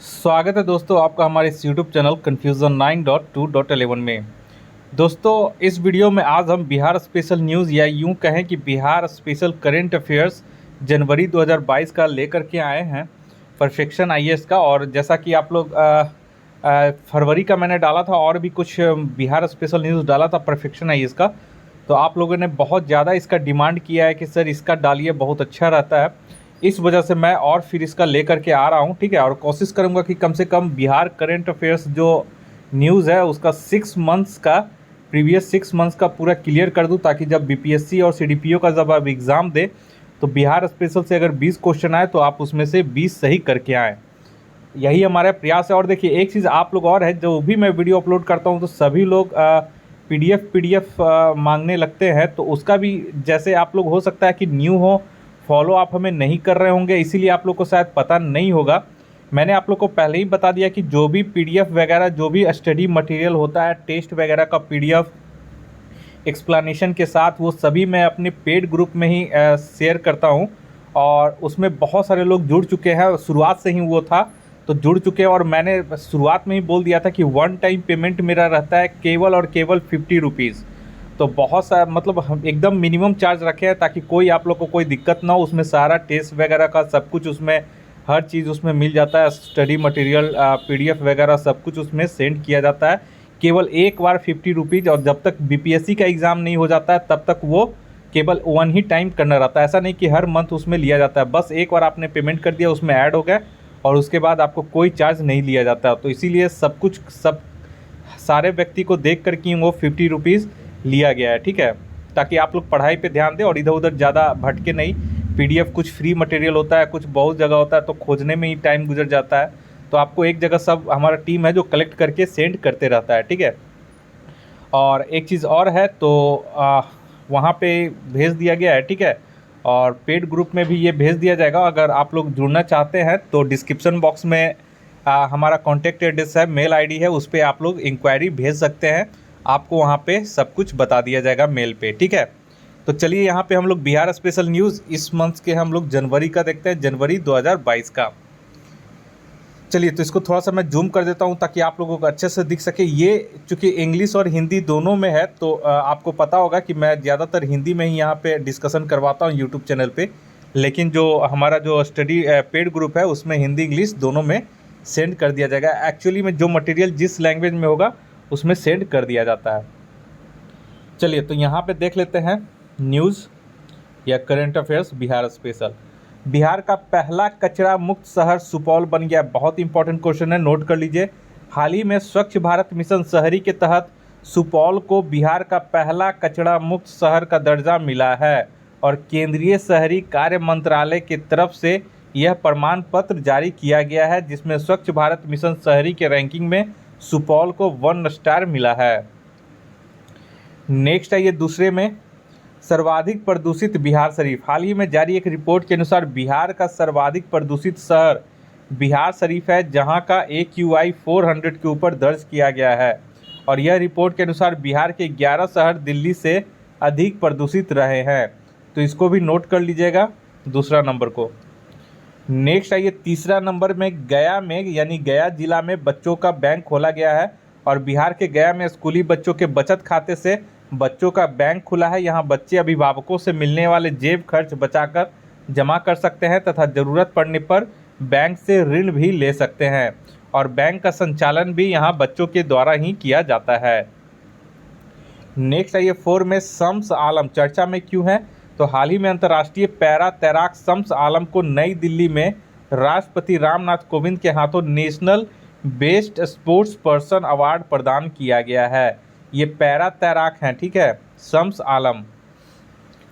स्वागत है दोस्तों आपका हमारे इस यूट्यूब चैनल कन्फ्यूज़न 9.2.11 में। दोस्तों इस वीडियो में आज हम बिहार स्पेशल न्यूज़ या यूं कहें कि बिहार स्पेशल करंट अफेयर्स जनवरी 2022 का लेकर के आए हैं परफेक्शन आईएएस का। और जैसा कि आप लोग फरवरी का मैंने डाला था और भी कुछ बिहार स्पेशल न्यूज़ डाला था परफेक्शन आईएएस का, तो आप लोगों ने बहुत ज़्यादा इसका डिमांड किया है कि सर इसका डालिए, बहुत अच्छा रहता है। इस वजह से मैं और फिर इसका लेकर के आ रहा हूँ, ठीक है। और कोशिश करूँगा कि कम से कम बिहार करंट अफेयर्स जो न्यूज़ है उसका 6 मंथ्स का प्रीवियस 6 मंथ्स का पूरा क्लियर कर दूँ, ताकि जब बीपीएससी और सीडीपीओ का जब आप एग्ज़ाम दे तो बिहार स्पेशल से अगर 20 क्वेश्चन आए तो आप उसमें से 20 सही करके आएँ। यही हमारा प्रयास है। और देखिए एक चीज़ आप लोग और है, जो भी मैं वीडियो अपलोड करता हूँ तो सभी लोग पीडीएफ मांगने लगते हैं, तो उसका भी जैसे आप लोग हो सकता है कि न्यू हो, फॉलो आप हमें नहीं कर रहे होंगे, इसीलिए आप लोग को शायद पता नहीं होगा। मैंने आप लोग को पहले ही बता दिया कि जो भी पीडीएफ वगैरह, जो भी स्टडी मटेरियल होता है, टेस्ट वगैरह का पीडीएफ एक्सप्लेनेशन के साथ, वो सभी मैं अपने पेड ग्रुप में ही शेयर करता हूँ। और उसमें बहुत सारे लोग जुड़ चुके हैं, शुरुआत से ही वो था तो जुड़ चुके हैं। और मैंने शुरुआत में ही बोल दिया था कि वन टाइम पेमेंट मेरा रहता है केवल और केवल 50 रुपीज़। तो बहुत सा मतलब हम एकदम मिनिमम चार्ज रखे हैं, ताकि कोई आप लोग को कोई दिक्कत ना हो। उसमें सारा टेस्ट वगैरह का सब कुछ, उसमें हर चीज़ उसमें मिल जाता है, स्टडी मटेरियल पीडीएफ वगैरह सब कुछ उसमें सेंड किया जाता है। केवल एक बार 50 रुपीज़, और जब तक बीपीएससी का एग्ज़ाम नहीं हो जाता है तब तक वो केवल वन ही टाइम करना रहता है। ऐसा नहीं कि हर मंथ उसमें लिया जाता है, बस एक बार आपने पेमेंट कर दिया, उसमें ऐड हो गया और उसके बाद आपको कोई चार्ज नहीं लिया जाता। तो इसीलिए सब कुछ सब सारे व्यक्ति को देख कर कि वो 50 रुपीज़ लिया गया है, ठीक है, ताकि आप लोग पढ़ाई पे ध्यान दें और इधर उधर ज़्यादा भटके नहीं। पीडीएफ कुछ फ्री मटेरियल होता है, कुछ बहुत जगह होता है, तो खोजने में ही टाइम गुजर जाता है। तो आपको एक जगह सब हमारा टीम है जो कलेक्ट करके सेंड करते रहता है, ठीक है। और एक चीज़ और है, तो वहाँ पे भेज दिया गया है, ठीक है। और पेड ग्रुप में भी ये भेज दिया जाएगा। अगर आप लोग जुड़ना चाहते हैं तो डिस्क्रिप्शन बॉक्स में हमारा कॉन्टैक्ट एड्रेस है, मेल आईडी है, उस पर आप लोग इंक्वायरी भेज सकते हैं। आपको वहाँ पे सब कुछ बता दिया जाएगा मेल पे, ठीक है। तो चलिए यहाँ पे हम लोग बिहार स्पेशल न्यूज़ इस मंथ के हम लोग जनवरी का देखते हैं, जनवरी 2022 का। चलिए तो इसको थोड़ा सा मैं जूम कर देता हूँ ताकि आप लोगों को अच्छे से दिख सके। ये चूँकि इंग्लिश और हिंदी दोनों में है, तो आपको पता होगा कि मैं ज़्यादातर हिंदी में ही यहाँ पे डिस्कशन करवाता हूँ यूट्यूब चैनल पे, लेकिन जो हमारा जो स्टडी पेड ग्रुप है उसमें हिंदी इंग्लिश दोनों में सेंड कर दिया जाएगा। एक्चुअली में जो मटेरियल जिस लैंग्वेज में होगा उसमें सेंड कर दिया जाता है। चलिए तो यहाँ पे देख लेते हैं न्यूज़ या current affairs Bihar special. Bihar का पहला कचरा मुक्त शहर सुपौल बन गया। बहुत इंपॉर्टेंट क्वेश्चन है, नोट कर लीजिए। हाल ही में स्वच्छ भारत मिशन शहरी के तहत सुपौल को बिहार का पहला कचरा मुक्त शहर का दर्जा मिला है और केंद्रीय शहरी कार्य मंत्रालय की तरफ से यह प्रमाण पत्र जारी किया गया है, जिसमें स्वच्छ भारत मिशन शहरी के रैंकिंग में सुपौल को 1 स्टार मिला है। नेक्स्ट है ये दूसरे में, सर्वाधिक प्रदूषित बिहार शरीफ। हाल ही में जारी एक रिपोर्ट के अनुसार बिहार का सर्वाधिक प्रदूषित शहर बिहार शरीफ है, जहां का AQI 400 के ऊपर दर्ज किया गया है। और यह रिपोर्ट के अनुसार बिहार के 11 शहर दिल्ली से अधिक प्रदूषित रहे हैं। तो इसको भी नोट कर लीजिएगा दूसरा नंबर को। नेक्स्ट है ये तीसरा नंबर में, गया में यानी गया जिला में बच्चों का बैंक खोला गया है। और बिहार के गया में स्कूली बच्चों के बचत खाते से बच्चों का बैंक खुला है। यहाँ बच्चे अभिभावकों से मिलने वाले जेब खर्च बचाकर जमा कर सकते हैं तथा ज़रूरत पड़ने पर बैंक से ऋण भी ले सकते हैं। और बैंक का संचालन भी यहाँ बच्चों के द्वारा ही किया जाता है। नेक्स्ट है ये 4 में, शम्स आलम चर्चा में क्यों है। तो हाल ही में अंतर्राष्ट्रीय पैरा तैराक शम्स आलम को नई दिल्ली में राष्ट्रपति रामनाथ कोविंद के हाथों national best sports person award प्रदान किया गया है। ये पैरा तैराक हैं, ठीक है, शम्स आलम।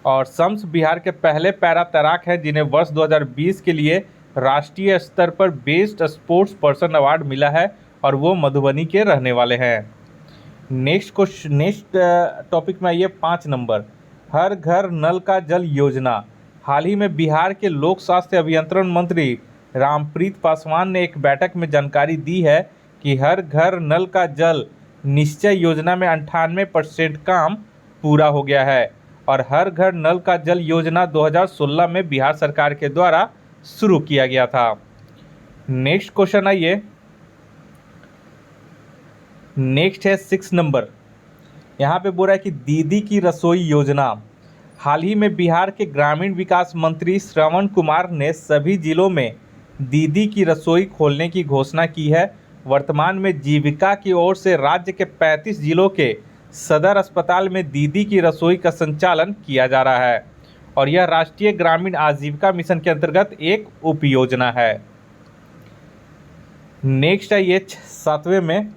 और शम्स बिहार के पहले पैरा तैराक हैं जिन्हें वर्ष 2020 के लिए राष्ट्रीय स्तर पर बेस्ट स्पोर्ट्स पर्सन अवार्ड मिला है और वो मधुबनी के रहने वाले हैं। नेक्स्ट टॉपिक में आइए 5 नंबर, हर घर नल का जल योजना। हाल ही में बिहार के लोक स्वास्थ्य अभियंत्रण मंत्री रामप्रीत पासवान ने एक बैठक में जानकारी दी है कि हर घर नल का जल निश्चय योजना में 98% काम पूरा हो गया है। और हर घर नल का जल योजना 2016 में बिहार सरकार के द्वारा शुरू किया गया था। नेक्स्ट क्वेश्चन आइए, नेक्स्ट है 6 नंबर। यहाँ पे बोल रहा है कि दीदी की रसोई योजना। हाल ही में बिहार के ग्रामीण विकास मंत्री श्रवण कुमार ने सभी जिलों में दीदी की रसोई खोलने की घोषणा की है। वर्तमान में जीविका की ओर से राज्य के 35 जिलों के सदर अस्पताल में दीदी की रसोई का संचालन किया जा रहा है और यह राष्ट्रीय ग्रामीण आजीविका मिशन के अंतर्गत एक उपयोजना है। नेक्स्ट है ये 7वें में,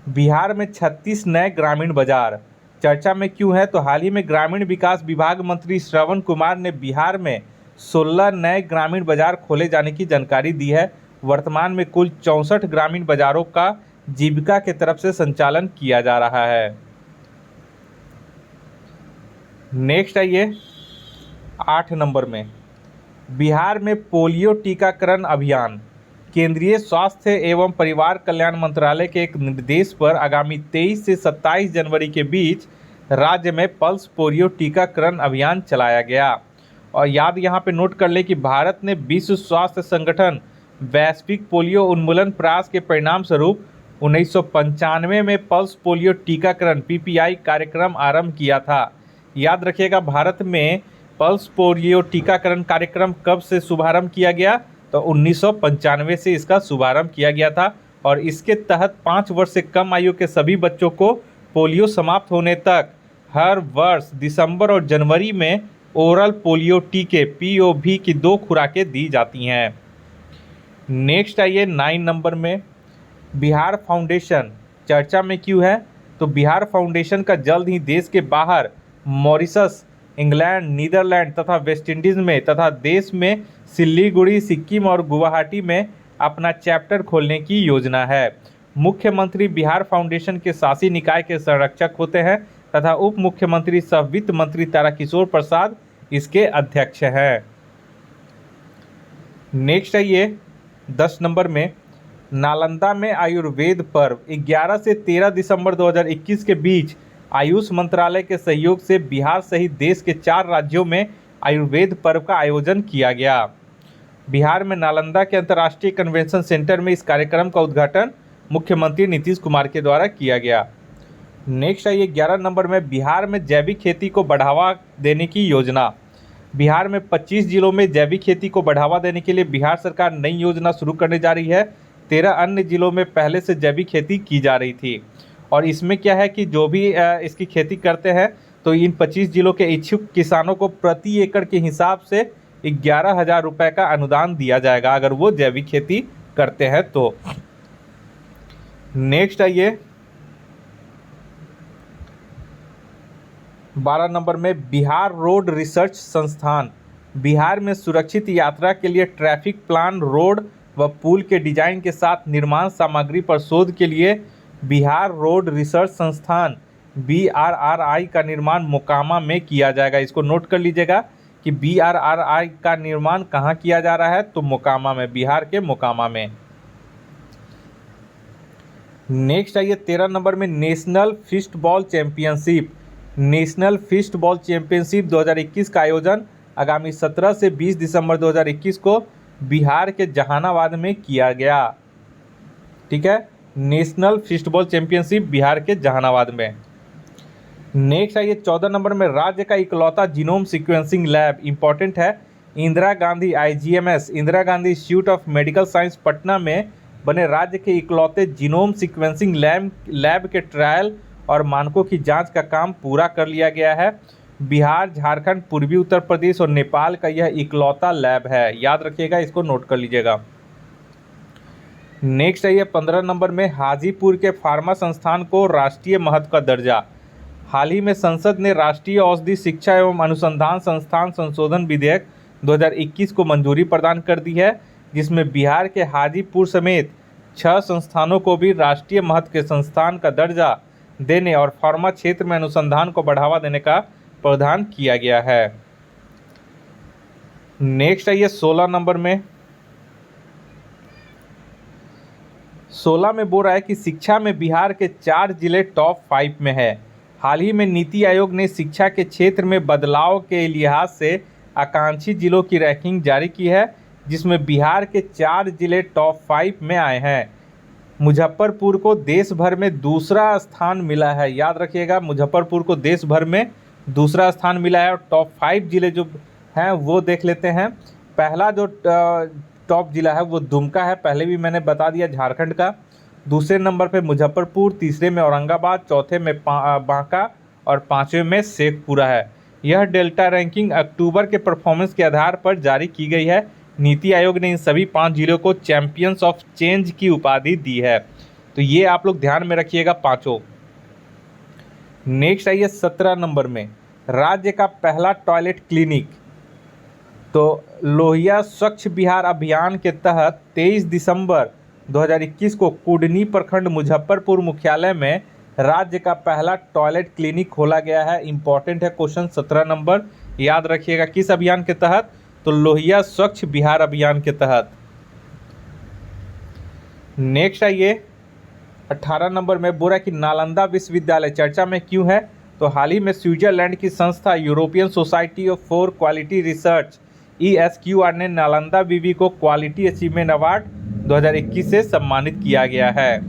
बिहार में 36 नए ग्रामीण बाजार चर्चा में क्यों है? तो हाल ही में ग्रामीण विकास विभाग मंत्री श्रवण कुमार ने बिहार में 16 नए ग्रामीण बाजार खोले जाने की जानकारी दी है। वर्तमान में कुल 64 ग्रामीण बाजारों का जीविका के तरफ से संचालन किया जा रहा है। नेक्स्ट आइए 8 नंबर में, बिहार में पोलियो टीकाकरण अभियान। केंद्रीय स्वास्थ्य एवं परिवार कल्याण मंत्रालय के एक निर्देश पर आगामी 23 से 27 जनवरी के बीच राज्य में पल्स पोलियो टीकाकरण अभियान चलाया गया। और याद यहाँ पे नोट कर ले कि भारत ने विश्व स्वास्थ्य संगठन वैश्विक पोलियो उन्मूलन प्रयास के परिणाम स्वरूप 1995 में पल्स पोलियो टीकाकरण PPI कार्यक्रम आरंभ किया था। याद रखिएगा, भारत में पल्स पोलियो टीकाकरण कार्यक्रम कब से शुभारंभ किया गया? तो 1995 से इसका शुभारंभ किया गया था और इसके तहत 5 वर्ष से कम आयु के सभी बच्चों को पोलियो समाप्त होने तक हर वर्ष दिसंबर और जनवरी में ओरल पोलियो टीके POV की 2 खुराकें दी जाती हैं। नेक्स्ट आइए 9 नंबर में, बिहार फाउंडेशन चर्चा में क्यों है? तो बिहार फाउंडेशन का जल्द ही देश के बाहर मॉरिशस, इंग्लैंड, नीदरलैंड तथा वेस्ट इंडीज़ में तथा देश में सिलीगुड़ी, सिक्किम और गुवाहाटी में अपना चैप्टर खोलने की योजना है। मुख्यमंत्री बिहार फाउंडेशन के शासी निकाय के संरक्षक होते हैं तथा उप मुख्यमंत्री सह वित्त मंत्री ताराकिशोर प्रसाद इसके अध्यक्ष हैं। नेक्स्ट है ये 10 नंबर में, नालंदा में आयुर्वेद पर्व 11 से 13 दिसंबर 2021 के बीच आयुष मंत्रालय के सहयोग से बिहार सहित देश के 4 राज्यों में आयुर्वेद पर्व का आयोजन किया गया। बिहार में नालंदा के अंतर्राष्ट्रीय कन्वेंशन सेंटर में इस कार्यक्रम का उद्घाटन मुख्यमंत्री नीतीश कुमार के द्वारा किया गया। नेक्स्ट है ये 11 नंबर में, बिहार में जैविक खेती को बढ़ावा देने की योजना। बिहार में 25 जिलों में जैविक खेती को बढ़ावा देने के लिए बिहार सरकार नई योजना शुरू करने जा रही है। 13 अन्य जिलों में पहले से जैविक खेती की जा रही थी और इसमें क्या है कि जो भी इसकी खेती करते हैं तो इन 25 जिलों के इच्छुक किसानों को प्रति एकड़ के हिसाब से 11,000 रुपये का अनुदान दिया जाएगा अगर वो जैविक खेती करते हैं तो। नेक्स्ट आइए 12 नंबर में, बिहार रोड रिसर्च संस्थान। बिहार में सुरक्षित यात्रा के लिए ट्रैफिक प्लान, रोड व पुल के डिजाइन के साथ निर्माण सामग्री पर शोध के लिए बिहार रोड रिसर्च संस्थान BRRI का निर्माण मोकामा में किया जाएगा। इसको नोट कर लीजिएगा कि BRRI का निर्माण कहाँ किया जा रहा है? तो मोकामा में, बिहार के मोकामा में। नेक्स्ट आइए 13 नंबर में, national fistball championship. National fistball championship 2021 का आयोजन आगामी 17 से 20 दिसंबर 2021 को बिहार के जहानाबाद में किया गया। ठीक है, नेशनल फिस्टबॉल चैंपियनशिप बिहार के जहानाबाद में। नेक्स्ट आइए 14 नंबर में, राज्य का इकलौता जीनोम सीक्वेंसिंग लैब। इंपॉर्टेंट है, Indira Gandhi IGMS Indira Gandhi institute of medical science Patna में बने राज्य के इकलौते जीनोम सीक्वेंसिंग लैब के ट्रायल और मानकों की जांच का काम पूरा कर लिया गया है। बिहार, झारखंड, पूर्वी उत्तर प्रदेश और नेपाल का यह इकलौता लैब है। याद रखिएगा, इसको नोट कर लीजिएगा। नेक्स्ट है ये 15 नंबर में, हाजीपुर के फार्मा संस्थान को राष्ट्रीय महत्व का दर्जा। हाल ही में संसद ने राष्ट्रीय औषधि शिक्षा एवं अनुसंधान संस्थान संशोधन विधेयक 2021 को मंजूरी प्रदान कर दी है, जिसमें बिहार के हाजीपुर समेत 6 संस्थानों को भी राष्ट्रीय महत्व के संस्थान का दर्जा देने और फार्मा क्षेत्र में अनुसंधान को बढ़ावा देने का प्रावधान किया गया है। नेक्स्ट है ये 16 नंबर में, 16 में बोल रहा है कि शिक्षा में बिहार के 4 जिले टॉप 5 में है। हाल ही में नीति आयोग ने शिक्षा के क्षेत्र में बदलाव के लिहाज से आकांक्षी जिलों की रैंकिंग जारी की है। जिसमें बिहार के 4 जिले टॉप 5 में आए हैं। मुजफ्फरपुर को देश भर में दूसरा स्थान मिला है, याद रखिएगा, मुजफ्फरपुर को देश भर में दूसरा स्थान मिला है। और टॉप 5 जिले जो हैं वो देख लेते हैं। पहला जो टॉप जिला है वो दुमका है, पहले भी मैंने बता दिया, झारखंड का। दूसरे नंबर पे मुजफ्फरपुर, तीसरे में औरंगाबाद, चौथे में बांका और पाँचवें में शेखपुरा है। यह डेल्टा रैंकिंग अक्टूबर के परफॉर्मेंस के आधार पर जारी की गई है। नीति आयोग ने इन सभी 5 जिलों को चैंपियंस ऑफ चेंज की उपाधि दी है। तो ये आप लोग ध्यान में रखिएगा पांचों। नेक्स्ट आइए 17 नंबर में, राज्य का पहला टॉयलेट क्लिनिक। तो लोहिया स्वच्छ बिहार अभियान के तहत 23 दिसंबर 2021 को कुडनी प्रखंड मुजफ्फरपुर मुख्यालय में राज्य का पहला टॉयलेट क्लिनिक खोला गया है। इंपॉर्टेंट है क्वेश्चन 17 नंबर, याद रखिएगा। किस अभियान के तहत? तो लोहिया स्वच्छ बिहार अभियान के तहत। नेक्स्ट आइए 18 नंबर में, बोला कि नालंदा विश्वविद्यालय चर्चा में क्यों है? तो हाल ही में स्विट्जरलैंड की संस्था European society for quality research ESQR ने नालंदा विवि को क्वालिटी अचीवमेंट अवार्ड 2021 से सम्मानित किया गया है।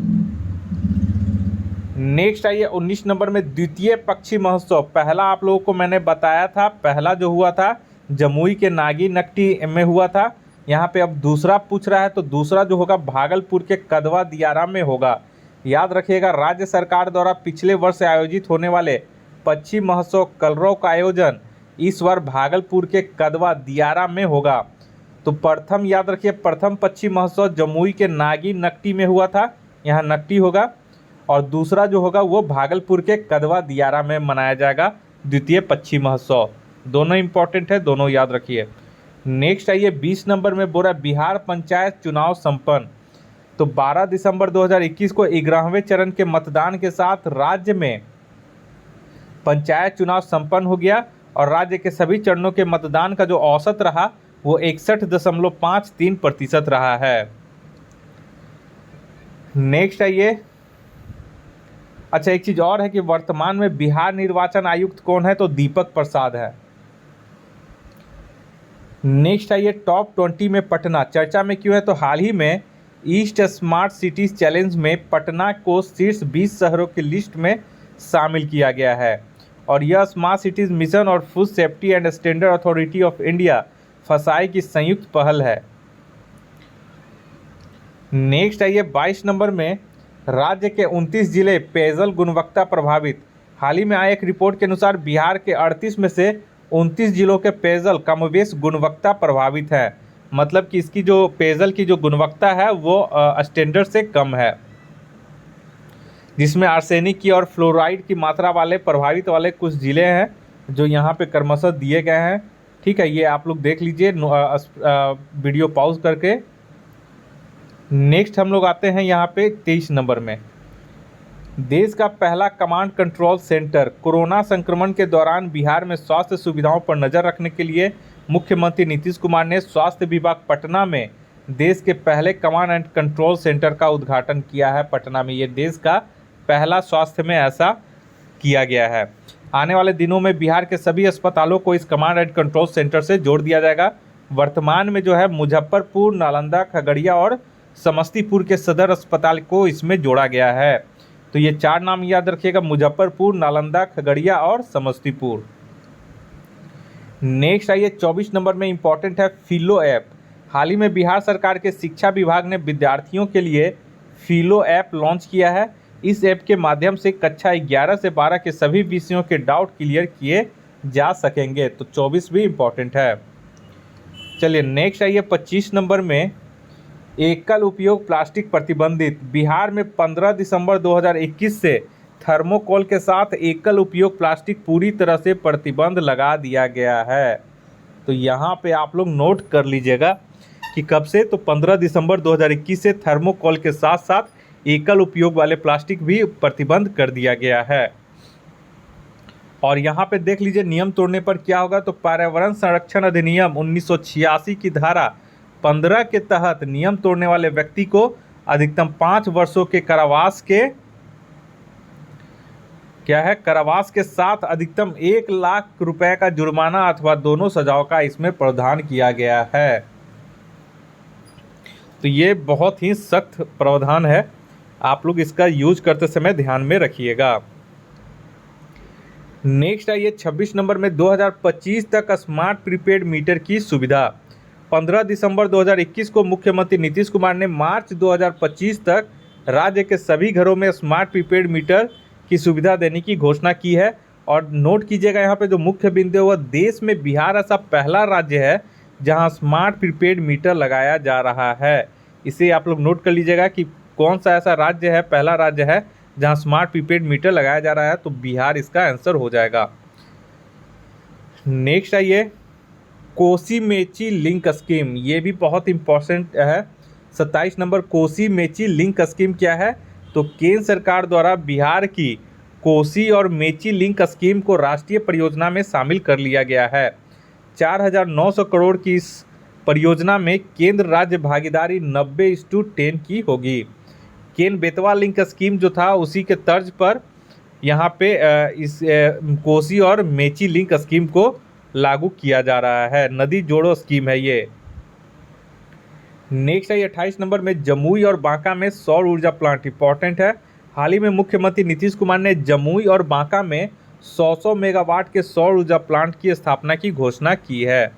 नेक्स्ट आइए 19 नंबर में, द्वितीय पक्षी महोत्सव। पहला आप लोगों को मैंने बताया था, पहला जो हुआ था जमुई के नागी नकटी में हुआ था। यहाँ पे अब दूसरा पूछ रहा है, तो दूसरा जो होगा भागलपुर के कदवा दियारा में होगा। याद रखिएगा, राज्य सरकार द्वारा पिछले वर्ष आयोजित होने वाले पक्षी महोत्सव कलरव का आयोजन इस बार भागलपुर के कदवा दियारा में होगा। तो प्रथम याद रखिए, प्रथम पक्षी महोत्सव जमुई के नागी नकटी में हुआ था, यहाँ नकटी होगा। और दूसरा जो होगा वो भागलपुर के कदवा दियारा में मनाया जाएगा द्वितीय पक्षी महोत्सव। दोनों इंपॉर्टेंट है, दोनों याद रखिए। नेक्स्ट आइए 20 नंबर में, बोला बिहार पंचायत चुनाव संपन्न। तो 12 दिसंबर 2021 को 11वें चरण के मतदान के साथ राज्य में पंचायत चुनाव संपन्न हो गया और राज्य के सभी चरणों के मतदान का जो औसत रहा वो 61.53% रहा है। नेक्स्ट आइए, अच्छा एक चीज़ और है कि वर्तमान में बिहार निर्वाचन आयुक्त कौन है? तो दीपक प्रसाद है। नेक्स्ट आइए टॉप 20 में पटना चर्चा में क्यों है? तो हाल ही में ईस्ट स्मार्ट सिटीज चैलेंज में पटना को शीर्ष 20 शहरों की लिस्ट में शामिल किया गया है और यह स्मार्ट सिटीज मिशन और food safety and standard authority of India फसाई की संयुक्त पहल है। नेक्स्ट आइए 22 नंबर में, राज्य के 29 जिले पेयजल गुणवत्ता प्रभावित। हाल ही में आए एक रिपोर्ट के अनुसार बिहार के 38 में से 29 जिलों के पेयजल कमोबेश गुणवत्ता प्रभावित है। मतलब कि इसकी जो पेयजल की जो गुणवत्ता है वो स्टैंडर्ड से कम है, जिसमें आर्सेनिक की और फ्लोराइड की मात्रा वाले प्रभावित वाले कुछ जिले हैं जो यहाँ पे क्रमशः दिए गए हैं। ठीक है, ये आप लोग देख लीजिए वीडियो पॉज करके। नेक्स्ट हम लोग आते हैं यहाँ पे 23 नंबर में, देश का पहला कमांड कंट्रोल सेंटर। कोरोना संक्रमण के दौरान बिहार में स्वास्थ्य सुविधाओं पर नज़र रखने के लिए मुख्यमंत्री नीतीश कुमार ने स्वास्थ्य विभाग पटना में देश के पहले कमांड एंड कंट्रोल सेंटर का उद्घाटन किया है। पटना में ये देश का पहला स्वास्थ्य में ऐसा किया गया है। आने वाले दिनों में बिहार के सभी अस्पतालों को इस कमांड एंड कंट्रोल सेंटर से जोड़ दिया जाएगा। वर्तमान में जो है मुजफ्फरपुर, नालंदा, खगड़िया और समस्तीपुर के सदर अस्पताल को इसमें जोड़ा गया है। तो ये 4 नाम याद रखिएगा, मुजफ्फरपुर, नालंदा, खगड़िया और समस्तीपुर। नेक्स्ट आइए 24 नंबर में, इंपॉर्टेंट है फिलो ऐप। हाल ही में बिहार सरकार के शिक्षा विभाग ने विद्यार्थियों के लिए फिलो ऐप लॉन्च किया है। इस ऐप के माध्यम से कक्षा 11 से 12 के सभी विषयों के डाउट क्लियर किए जा सकेंगे। तो 24 भी इम्पॉर्टेंट है। चलिए नेक्स्ट आइए 25 नंबर में, एकल उपयोग प्लास्टिक प्रतिबंधित। बिहार में 15 दिसंबर 2021 से थर्मोकोल के साथ एकल उपयोग प्लास्टिक पूरी तरह से प्रतिबंध लगा दिया गया है। तो यहाँ पे आप लोग नोट कर लीजिएगा कि कब से, तो 15 दिसंबर 2021 से थर्मोकोल के साथ साथ एकल उपयोग वाले प्लास्टिक भी प्रतिबंध कर दिया गया है। और यहाँ पे देख लीजिए नियम तोड़ने पर क्या होगा। तो पर्यावरण संरक्षण अधिनियम 1986 की धारा 15 के तहत नियम तोड़ने वाले व्यक्ति को अधिकतम 5 वर्षों के कारावास के साथ अधिकतम 1 लाख रुपए का जुर्माना अथवा दोनों सजाओं का इसमें प्रावधान किया गया है। तो ये बहुत ही सख्त प्रावधान है, आप लोग इसका यूज करते समय ध्यान में रखिएगा। नेक्स्ट है ये 26 नंबर में 2025 तक स्मार्ट प्रीपेड मीटर की सुविधा। 15 दिसंबर 2021 को मुख्यमंत्री नीतीश कुमार ने मार्च 2025 तक राज्य के सभी घरों में स्मार्ट प्रीपेड मीटर की सुविधा देने की घोषणा की है। और नोट कीजिएगा यहाँ पे जो मुख्य बिंदु है वह देश में बिहार ऐसा पहला राज्य है जहाँ स्मार्ट प्रीपेड मीटर लगाया जा रहा है। इसे आप लोग नोट कर लीजिएगा कि कौन सा ऐसा राज्य है, पहला राज्य है जहां स्मार्ट प्रीपेड मीटर लगाया जा रहा है, तो बिहार इसका आंसर हो जाएगा। नेक्स्ट है ये कोसी मेची लिंक स्कीम, ये भी बहुत इंपॉर्टेंट है। 27 number Kosi Mechi link scheme क्या है, तो केंद्र सरकार द्वारा बिहार की कोसी और मेची लिंक स्कीम को राष्ट्रीय परियोजना में शामिल कर लिया गया है। 4,900 करोड़ की इस परियोजना में केंद्र राज्य भागीदारी 90:10 की होगी। केन बेतवा लिंक स्कीम जो था उसी के तर्ज पर यहाँ पे इस कोसी और मेची लिंक स्कीम को लागू किया जा रहा है। नदी जोड़ो स्कीम है ये। नेक्स्ट है 28 नंबर में जमुई और बांका में सौर ऊर्जा प्लांट, इंपॉर्टेंट है। हाल ही में मुख्यमंत्री नीतीश कुमार ने जमुई और बांका में 100 मेगावाट के सौर ऊर्जा प्लांट की स्थापना की घोषणा की है।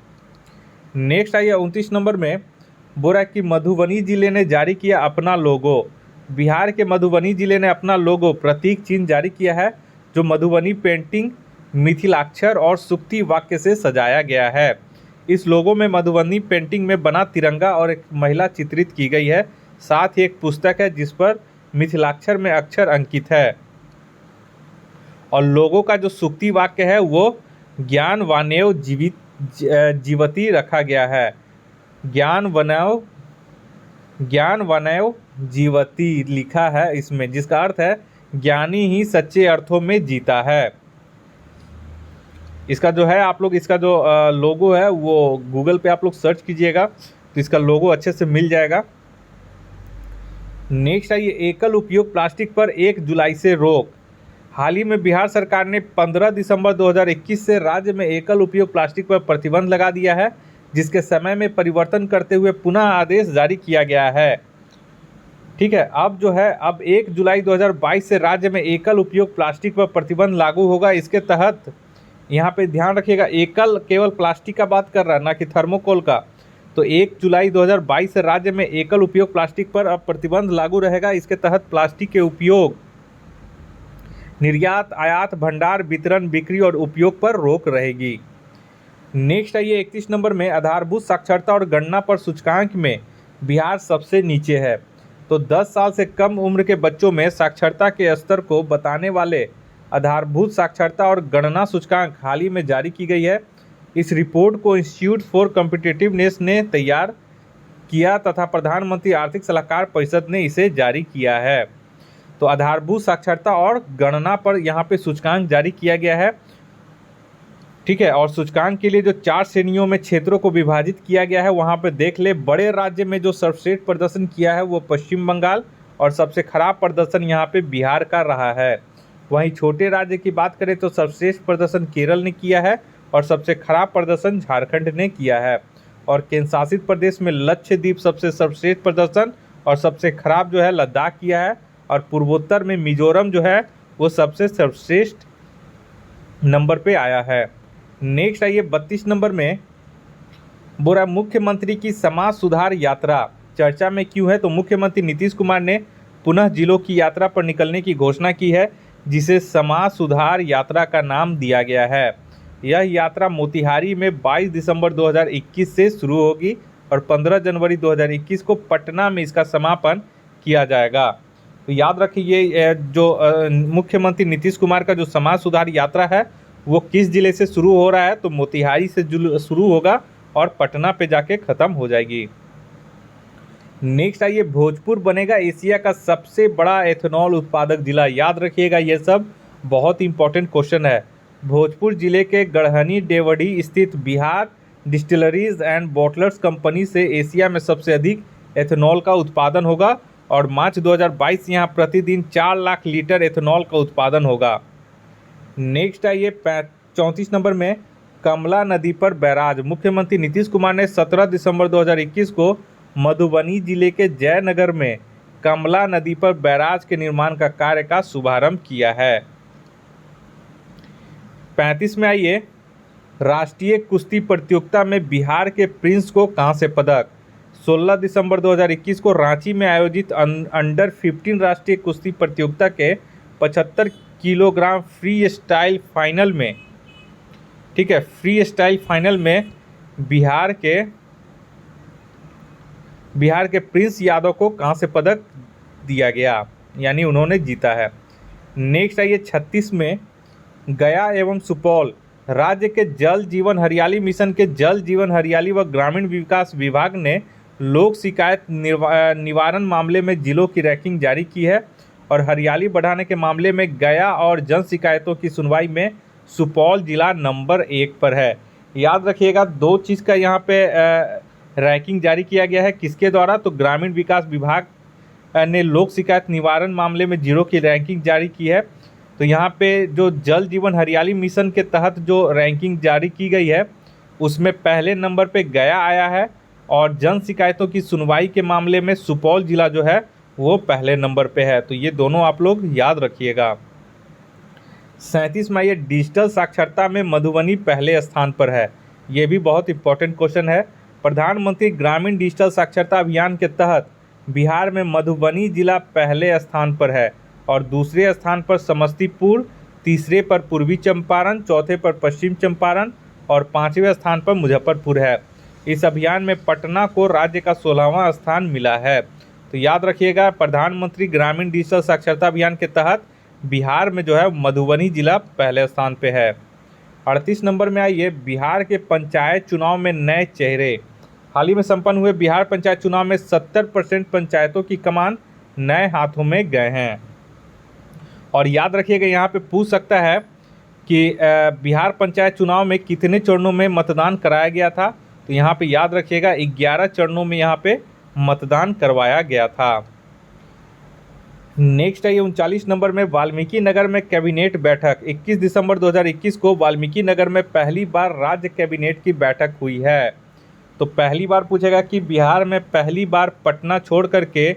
नेक्स्ट है 29 नंबर में बोरा कि मधुबनी जिले ने जारी किया अपना लोगो। बिहार के मधुबनी जिले ने अपना लोगो प्रतीक चिन्ह जारी किया है, जो मधुबनी पेंटिंग, मिथिलाक्षर और सूक्ति वाक्य से सजाया गया है। इस लोगो में मधुबनी पेंटिंग में बना तिरंगा और एक महिला चित्रित की गई है। साथ ही एक पुस्तक है जिस पर मिथिलाक्षर में अक्षर अंकित है। और लोगो का जो सूक्ति वाक्य है वो ज्ञान वानेव जीवती रखा गया है। ज्ञान वनैव जीवती लिखा है इसमें, जिसका अर्थ है ज्ञानी ही सच्चे अर्थों में जीता है। इसका जो है आप लोग इसका जो लोगो है वो गूगल पे आप लोग सर्च कीजिएगा तो इसका लोगो अच्छे से मिल जाएगा। नेक्स्ट है ये एकल उपयोग प्लास्टिक पर 1 जुलाई से रोक। हाल ही में बिहार सरकार ने 15 दिसंबर 2021 से राज्य में एकल उपयोग प्लास्टिक पर प्रतिबंध लगा दिया है, जिसके समय में परिवर्तन करते हुए पुनः आदेश जारी किया गया है। ठीक है, अब जो है अब 1 जुलाई 2022 से राज्य में एकल उपयोग प्लास्टिक पर प्रतिबंध लागू होगा। इसके तहत यहाँ पे ध्यान रखिएगा, एकल केवल प्लास्टिक का बात कर रहा है, ना कि थर्मोकोल का। तो 1 जुलाई 2022 से राज्य में एकल उपयोग प्लास्टिक पर अब प्रतिबंध लागू रहेगा। इसके तहत प्लास्टिक के उपयोग, निर्यात, आयात, भंडार, वितरण, बिक्री और उपयोग पर रोक रहेगी। नेक्स्ट है ये 31 नंबर में आधारभूत साक्षरता और गणना पर सूचकांक में बिहार सबसे नीचे है। तो 10 साल से कम उम्र के बच्चों में साक्षरता के स्तर को बताने वाले आधारभूत साक्षरता और गणना सूचकांक हाल ही में जारी की गई है। इस रिपोर्ट को इंस्टीट्यूट फॉर कॉम्पिटिटिवनेस ने तैयार किया तथा प्रधानमंत्री आर्थिक सलाहकार परिषद ने इसे जारी किया है। तो आधारभूत साक्षरता और गणना पर यहाँ पे सूचकांक जारी किया गया है। ठीक है, और सूचकांक के लिए जो 4 श्रेणियों में क्षेत्रों को विभाजित किया गया है वहाँ पे देख ले। बड़े राज्य में जो सर्वश्रेष्ठ प्रदर्शन किया है वो पश्चिम बंगाल और सबसे खराब प्रदर्शन यहाँ पे बिहार का रहा है। वहीं छोटे राज्य की बात करें तो सर्वश्रेष्ठ प्रदर्शन केरल ने किया है और सबसे खराब प्रदर्शन झारखंड ने किया है। और केंद्र शासित प्रदेश में लक्षद्वीप सबसे सर्वश्रेष्ठ प्रदर्शन और सबसे खराब जो है लद्दाख किया है। और पूर्वोत्तर में मिजोरम जो है वो सबसे सर्वश्रेष्ठ नंबर पे आया है। नेक्स्ट आइए 32 नंबर में बोरा मुख्यमंत्री की समाज सुधार यात्रा चर्चा में क्यों है, तो मुख्यमंत्री नीतीश कुमार ने पुनः जिलों की यात्रा पर निकलने की घोषणा की है, जिसे समाज सुधार यात्रा का नाम दिया गया है। यह यात्रा मोतिहारी में 22 दिसंबर 2021 से शुरू होगी और 15 जनवरी 2021 को पटना में इसका समापन किया जाएगा। तो याद रखिए जो मुख्यमंत्री नीतीश कुमार का जो समाज सुधार यात्रा है वो किस जिले से शुरू हो रहा है, तो मोतिहारी से शुरू होगा और पटना पे जाके ख़त्म हो जाएगी। नेक्स्ट आइए भोजपुर बनेगा एशिया का सबसे बड़ा एथेनॉल उत्पादक जिला। याद रखिएगा ये सब बहुत इंपॉर्टेंट क्वेश्चन है। भोजपुर जिले के गढ़हनी डेवढ़ी स्थित Bihar distilleries and bottlers company से एशिया में सबसे अधिक एथेनॉल का उत्पादन होगा और मार्च 2022 यहाँ प्रतिदिन 4 लाख लीटर एथेनॉल का उत्पादन होगा। नेक्स्ट है ये 34 नंबर में कमला नदी पर बैराज। मुख्यमंत्री नीतीश कुमार ने 17 दिसंबर 2021 को मधुबनी जिले के जयनगर में कमला नदी पर बैराज के निर्माण का कार्य का शुभारंभ किया है। 35 में आइए, राष्ट्रीय कुश्ती प्रतियोगिता में बिहार के प्रिंस को कांस्य पदक। 16 दिसंबर 2021 को रांची में आयोजित अंडर 15 राष्ट्रीय कुश्ती प्रतियोगिता के 75 किलोग्राम फ्री स्टाइल फाइनल में, ठीक है, फ्री स्टाइल फाइनल में बिहार के प्रिंस यादव को कांस्य पदक दिया गया, यानी उन्होंने जीता है। नेक्स्ट आइए 36 में, गया एवं सुपौल राज्य के जल जीवन हरियाली मिशन के जल जीवन हरियाली व ग्रामीण विकास विभाग ने लोक शिकायत निवारण मामले में जिलों की रैंकिंग जारी की है और हरियाली बढ़ाने के मामले में गया और जन शिकायतों की सुनवाई में सुपौल जिला नंबर 1 पर है। याद रखिएगा, दो चीज़ का यहाँ पे रैंकिंग जारी किया गया है, किसके द्वारा? तो ग्रामीण विकास विभाग ने लोक शिकायत निवारण मामले में जिलों की रैंकिंग जारी की है। तो यहाँ पे जो जल जीवन हरियाली मिशन के तहत जो रैंकिंग जारी की गई है उसमें पहले नंबर पे गया आया है और जन शिकायतों की सुनवाई के मामले में सुपौल जिला जो है वो पहले नंबर पे है। तो ये दोनों आप लोग याद रखिएगा। 37 में ये डिजिटल साक्षरता में मधुबनी पहले स्थान पर है। ये भी बहुत इंपॉर्टेंट क्वेश्चन है। प्रधानमंत्री ग्रामीण डिजिटल साक्षरता अभियान के तहत बिहार में मधुबनी जिला पहले स्थान पर है और दूसरे स्थान पर समस्तीपुर, तीसरे पर पूर्वी चंपारण, चौथे पर पश्चिम चंपारण और 5वें स्थान पर मुजफ्फरपुर है। इस अभियान में पटना को राज्य का 16वां स्थान मिला है। तो याद रखिएगा, प्रधानमंत्री ग्रामीण डिजिटल साक्षरता अभियान के तहत बिहार में जो है मधुबनी जिला पहले स्थान पे है। 38 नंबर में आइए, बिहार के पंचायत चुनाव में नए चेहरे। हाल ही में संपन्न हुए बिहार पंचायत चुनाव में 70% पंचायतों की कमान नए हाथों में गए हैं। और याद रखिएगा, यहाँ पे पूछ सकता है कि बिहार पंचायत चुनाव में कितने चरणों में मतदान कराया गया था। तो यहाँ पे याद रखिएगा 11 चरणों में यहाँ पे मतदान करवाया गया था। नेक्स्ट है ये 39 नंबर में, वाल्मीकि नगर में कैबिनेट बैठक। 21 दिसंबर 2021 को वाल्मीकि नगर में पहली बार राज्य कैबिनेट की बैठक हुई है। तो पहली बार पूछेगा कि बिहार में पहली बार पटना छोड़ करके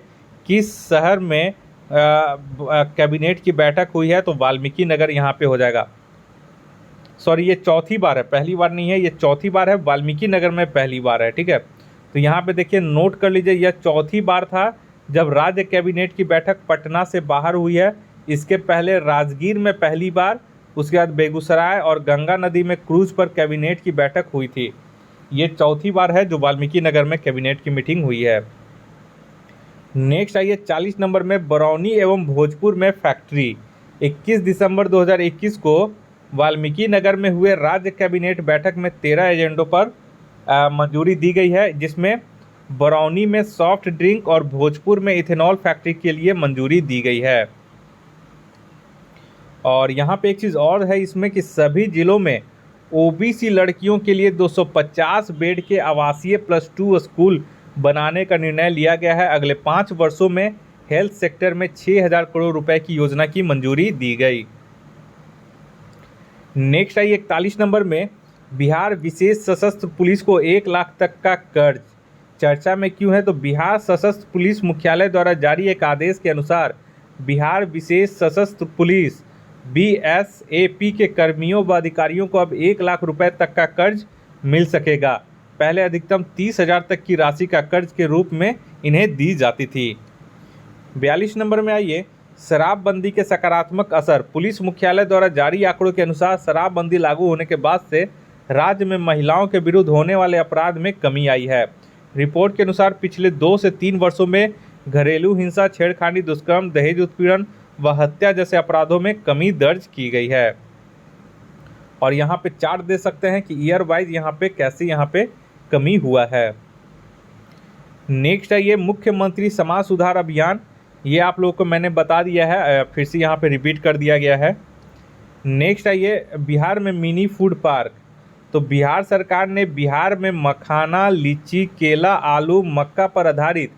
किस शहर में कैबिनेट की बैठक हुई है। तो वाल्मीकि नगर यहाँ पे हो जाएगा। सॉरी, ये चौथी बार है, पहली बार नहीं है, ये चौथी बार है। वाल्मीकि नगर में पहली बार है, ठीक है। तो यहाँ पे देखिए, नोट कर लीजिए, यह चौथी बार था जब राज्य कैबिनेट की बैठक पटना से बाहर हुई है। इसके पहले राजगीर में पहली बार, उसके बाद बेगूसराय और गंगा नदी में क्रूज पर कैबिनेट की बैठक हुई थी। ये चौथी बार है जो वाल्मीकि नगर में कैबिनेट की मीटिंग हुई है। नेक्स्ट आइए 40 नंबर में, बरौनी एवं भोजपुर में फैक्ट्री। 21 दिसंबर 2021 को वाल्मीकि नगर में हुए राज्य कैबिनेट बैठक में 13 एजेंडों पर मंजूरी दी गई है, जिसमें बरौनी में सॉफ्ट ड्रिंक और भोजपुर में इथेनॉल फैक्ट्री के लिए मंजूरी दी गई है। और यहाँ पे एक चीज़ और है इसमें कि सभी जिलों में ओबीसी लड़कियों के लिए 250 बेड के आवासीय +2 स्कूल बनाने का निर्णय लिया गया है। अगले 5 वर्षों में हेल्थ सेक्टर में 6000 करोड़ रुपए की योजना की मंजूरी दी गई। नेक्स्ट आई 41 नंबर में, बिहार विशेष सशस्त्र पुलिस को 1 लाख तक का कर्ज चर्चा में क्यों है। तो बिहार सशस्त्र पुलिस मुख्यालय द्वारा जारी एक आदेश के अनुसार बिहार विशेष सशस्त्र पुलिस BSAP के कर्मियों व अधिकारियों को अब 1 लाख रुपए तक का कर्ज मिल सकेगा। पहले अधिकतम 30,000 तक की राशि का कर्ज के रूप में इन्हें दी जाती थी। 42 नंबर में आइए, शराबबंदी के सकारात्मक असर। पुलिस मुख्यालय द्वारा जारी आंकड़ों के अनुसार शराबबंदी लागू होने के बाद से राज्य में महिलाओं के विरुद्ध होने वाले अपराध में कमी आई है। रिपोर्ट के अनुसार पिछले 2 से 3 वर्षों में घरेलू हिंसा, छेड़खानी, दुष्कर्म, दहेज उत्पीड़न व हत्या जैसे अपराधों में कमी दर्ज की गई है। और यहाँ पे चार्ट दे सकते हैं कि ईयर वाइज यहाँ पे कैसे यहाँ पे कमी हुआ है। नेक्स्ट है ये मुख्यमंत्री समाज सुधार अभियान। ये आप लोगों को मैंने बता दिया है, फिर से यहाँ पे रिपीट कर दिया गया है। नेक्स्ट है ये बिहार में मिनी फूड पार्क। तो बिहार सरकार ने बिहार में मखाना, लीची, केला, आलू, मक्का पर आधारित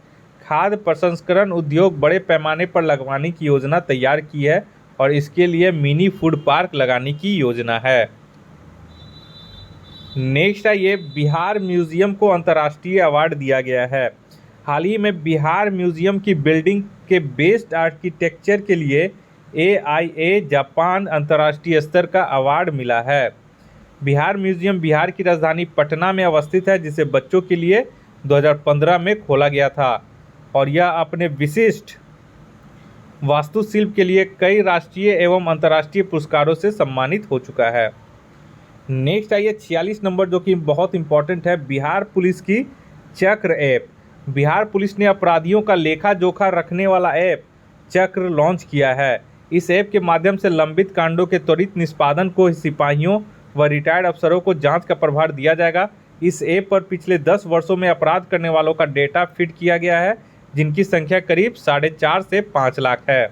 खाद्य प्रसंस्करण उद्योग बड़े पैमाने पर लगवाने की योजना तैयार की है और इसके लिए मिनी फूड पार्क लगाने की योजना है। नेक्स्ट है ये बिहार म्यूजियम को अंतर्राष्ट्रीय अवार्ड दिया गया है। हाल ही में बिहार म्यूजियम की बिल्डिंग के बेस्ट आर्किटेक्चर के लिए AIA जापान अंतर्राष्ट्रीय स्तर का अवार्ड मिला है। बिहार म्यूजियम बिहार की राजधानी पटना में अवस्थित है, जिसे बच्चों के लिए 2015 में खोला गया था और यह अपने विशिष्ट वास्तुशिल्प के लिए कई राष्ट्रीय एवं अंतर्राष्ट्रीय पुरस्कारों से सम्मानित हो चुका है। नेक्स्ट आइए 46 नंबर, जो कि बहुत इंपॉर्टेंट है, बिहार पुलिस की चक्र ऐप। बिहार पुलिस ने अपराधियों का लेखा जोखा रखने वाला ऐप चक्र लॉन्च किया है। इस ऐप के माध्यम से लंबित कांडों के त्वरित निष्पादन को सिपाहियों व रिटायर्ड अफसरों को जांच का प्रभार दिया जाएगा। इस ऐप पर पिछले 10 वर्षों में अपराध करने वालों का डेटा फिट किया गया है, जिनकी संख्या करीब 4.5 से 5 लाख है।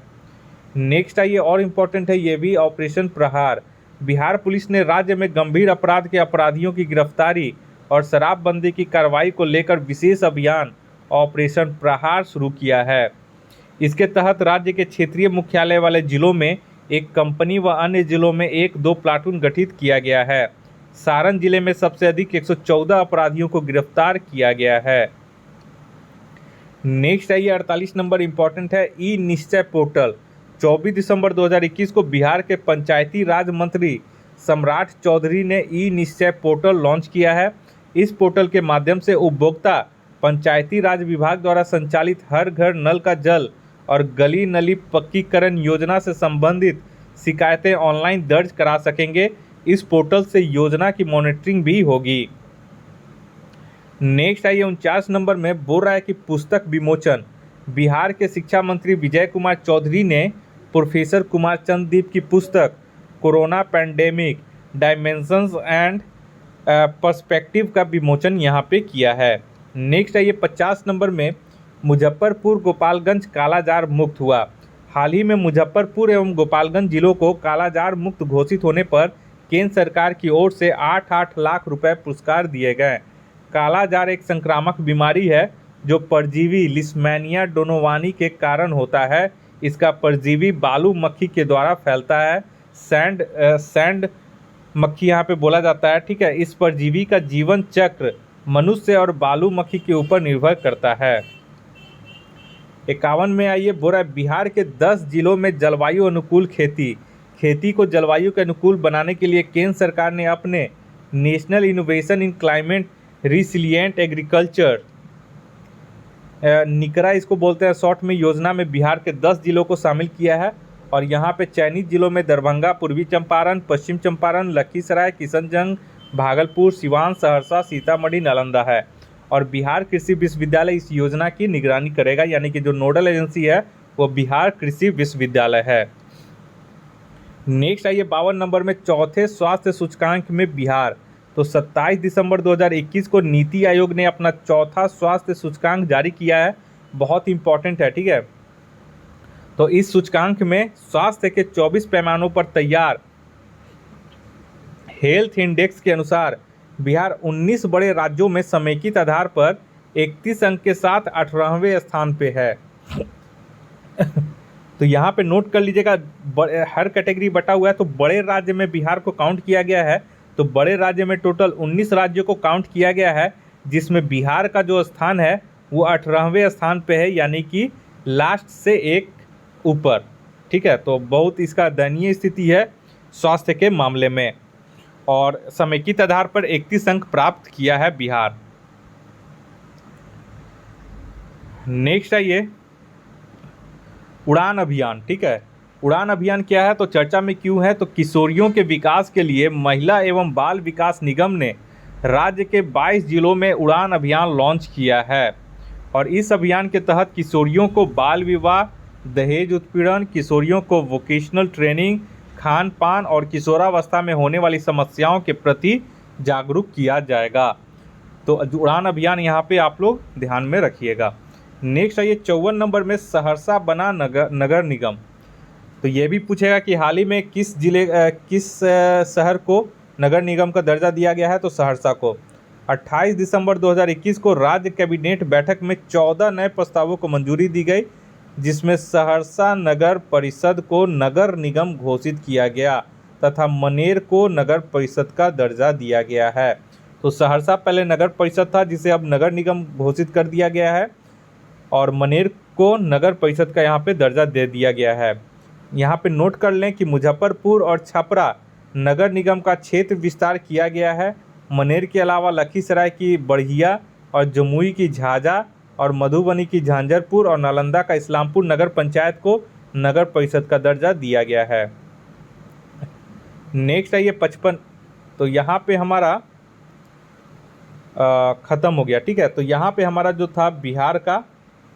नेक्स्ट आइए और इम्पोर्टेंट है ये भी, ऑपरेशन प्रहार। बिहार पुलिस ने राज्य में गंभीर अपराध के अपराधियों की गिरफ्तारी और शराबबंदी की कार्रवाई को लेकर विशेष अभियान ऑपरेशन प्रहार शुरू किया है। इसके तहत राज्य के क्षेत्रीय मुख्यालय वाले जिलों में एक कंपनी व अन्य जिलों में 1-2 प्लाटून गठित किया गया है। सारण जिले में सबसे अधिक 114 अपराधियों को गिरफ्तार किया गया है। नेक्स्ट आइए 48 नंबर, इम्पॉर्टेंट है, ई निश्चय पोर्टल। 24 दिसंबर 2021 को बिहार के पंचायती राज मंत्री सम्राट चौधरी ने ई निश्चय पोर्टल लॉन्च किया है। इस पोर्टल के माध्यम से उपभोक्ता पंचायती राज विभाग द्वारा संचालित हर घर नल का जल और गली नली पक्कीकरण योजना से संबंधित शिकायतें ऑनलाइन दर्ज करा सकेंगे। इस पोर्टल से योजना की मॉनिटरिंग भी होगी। नेक्स्ट आइए 49 नंबर में, बोल रहा है कि पुस्तक विमोचन। बिहार के शिक्षा मंत्री विजय कुमार चौधरी ने प्रोफेसर कुमार चंद्रदीप की पुस्तक corona pandemic dimensions and perspective का विमोचन यहाँ पे किया है। नेक्स्ट आइए 50 नंबर में, मुजफ्फरपुर गोपालगंज कालाजार मुक्त हुआ। हाल ही में मुजफ्फरपुर एवं गोपालगंज जिलों को कालाजार मुक्त घोषित होने पर केंद्र सरकार की ओर से 8-8 लाख रुपए पुरस्कार दिए गए। कालाजार एक संक्रामक बीमारी है जो परजीवी लिस्मैनिया डोनोवानी के कारण होता है। इसका परजीवी बालू मक्खी के द्वारा फैलता है। सैंड मक्खी यहाँ पे बोला जाता है, ठीक है। इस परजीवी का जीवन चक्र मनुष्य और बालू मक्खी के ऊपर निर्भर करता है। 51 में आइए, बोल रहा है बिहार के 10 जिलों में जलवायु अनुकूल खेती को जलवायु के अनुकूल बनाने के लिए केंद्र सरकार ने अपने national innovation in climate resilient agriculture निकरा इसको बोलते हैं शॉर्ट में, योजना में बिहार के 10 जिलों को शामिल किया है। और यहाँ पे चयनित जिलों में दरभंगा, पूर्वी चंपारण, पश्चिम चंपारण, लखीसराय, किशनगंज, भागलपुर, सिवान, सहरसा, सीतामढ़ी, नालंदा है। और बिहार कृषि विश्वविद्यालय इस योजना की निगरानी करेगा, यानी कि जो नोडल एजेंसी है वो बिहार कृषि विश्वविद्यालय है। नेक्स्ट आइए 52 नंबर में, चौथे स्वास्थ्य सूचकांक में बिहार। तो 27 दिसंबर 2021 को नीति आयोग ने अपना चौथा स्वास्थ्य सूचकांक जारी किया है। बहुत इंपॉर्टेंट है, ठीक है। तो इस सूचकांक में स्वास्थ्य के 24 पैमानों पर तैयार हेल्थ इंडेक्स के अनुसार बिहार 19 बड़े राज्यों में समेकित आधार पर 31 अंक के साथ 18वें स्थान पे है। तो यहाँ पे नोट कर लीजिएगा, हर कैटेगरी बटा हुआ है, तो बड़े राज्य में बिहार को काउंट किया गया है। तो बड़े राज्य में टोटल 19 राज्यों को काउंट किया गया है, जिसमें बिहार का जो स्थान है वो 18वें स्थान पे है, यानी कि लास्ट से एक ऊपर, ठीक है। तो बहुत इसका दयनीय स्थिति है स्वास्थ्य के मामले में, और समेकित आधार पर 31 अंक प्राप्त किया है बिहार। नेक्स्ट आइए उड़ान अभियान, ठीक है। उड़ान अभियान क्या है, तो चर्चा में क्यों है, तो किशोरियों के विकास के लिए महिला एवं बाल विकास निगम ने राज्य के 22 जिलों में उड़ान अभियान लॉन्च किया है। और इस अभियान के तहत किशोरियों को बाल विवाह, दहेज उत्पीड़न, किशोरियों को वोकेशनल ट्रेनिंग, खान पान और किशोरावस्था में होने वाली समस्याओं के प्रति जागरूक किया जाएगा। तो उड़ान अभियान यहाँ पे आप लोग ध्यान में रखिएगा। नेक्स्ट आइए 54 नंबर में, सहरसा बना नगर निगम। तो ये भी पूछेगा कि हाल ही में किस शहर को नगर निगम का दर्जा दिया गया है, तो सहरसा को। 28 दिसंबर 2021 को राज्य कैबिनेट बैठक में 14 नए प्रस्तावों को मंजूरी दी गई, जिसमें सहरसा नगर परिषद को नगर निगम घोषित किया गया तथा मनेर को नगर परिषद का दर्जा दिया गया है। तो सहरसा पहले नगर परिषद था, जिसे अब नगर निगम घोषित कर दिया गया है। और मनेर को नगर परिषद का यहाँ पे दर्जा दे दिया गया है। यहाँ पे नोट कर लें कि मुजफ्फरपुर और छपरा नगर निगम का क्षेत्र विस्तार किया गया है। मनेर के अलावा लखीसराय की बढ़िया और जमुई की झाझा और मधुबनी की झांझरपुर और नालंदा का इस्लामपुर नगर पंचायत को नगर परिषद का दर्जा दिया गया है। नेक्स्ट है ये 55, तो यहाँ पे हमारा ख़त्म हो गया, ठीक है। तो यहाँ पे हमारा जो था बिहार का,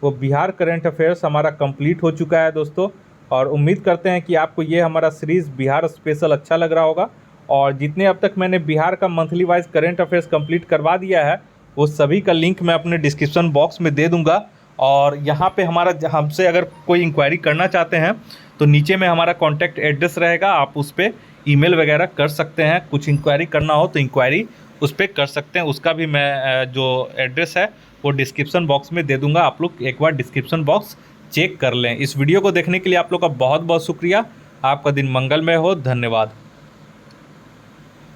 वो बिहार करंट अफेयर्स हमारा कंप्लीट हो चुका है दोस्तों। और उम्मीद करते हैं कि आपको ये हमारा सीरीज़ बिहार स्पेशल अच्छा लग रहा होगा। और जितने अब तक मैंने बिहार का monthly wise current affairs complete करवा दिया है, वो सभी का लिंक मैं अपने डिस्क्रिप्शन बॉक्स में दे दूंगा। और यहाँ पे हमारा हमसे अगर कोई इंक्वायरी करना चाहते हैं तो नीचे में हमारा कॉन्टैक्ट एड्रेस रहेगा, आप उस पर ईमेल वगैरह कर सकते हैं। कुछ इंक्वायरी करना हो तो इंक्वायरी उस पर कर सकते हैं। उसका भी मैं जो एड्रेस है वो डिस्क्रिप्शन बॉक्स में दे दूंगा। आप लोग एक बार डिस्क्रिप्शन बॉक्स चेक कर लें। इस वीडियो को देखने के लिए आप लोग का बहुत बहुत शुक्रिया। आपका दिन मंगलमय हो। धन्यवाद।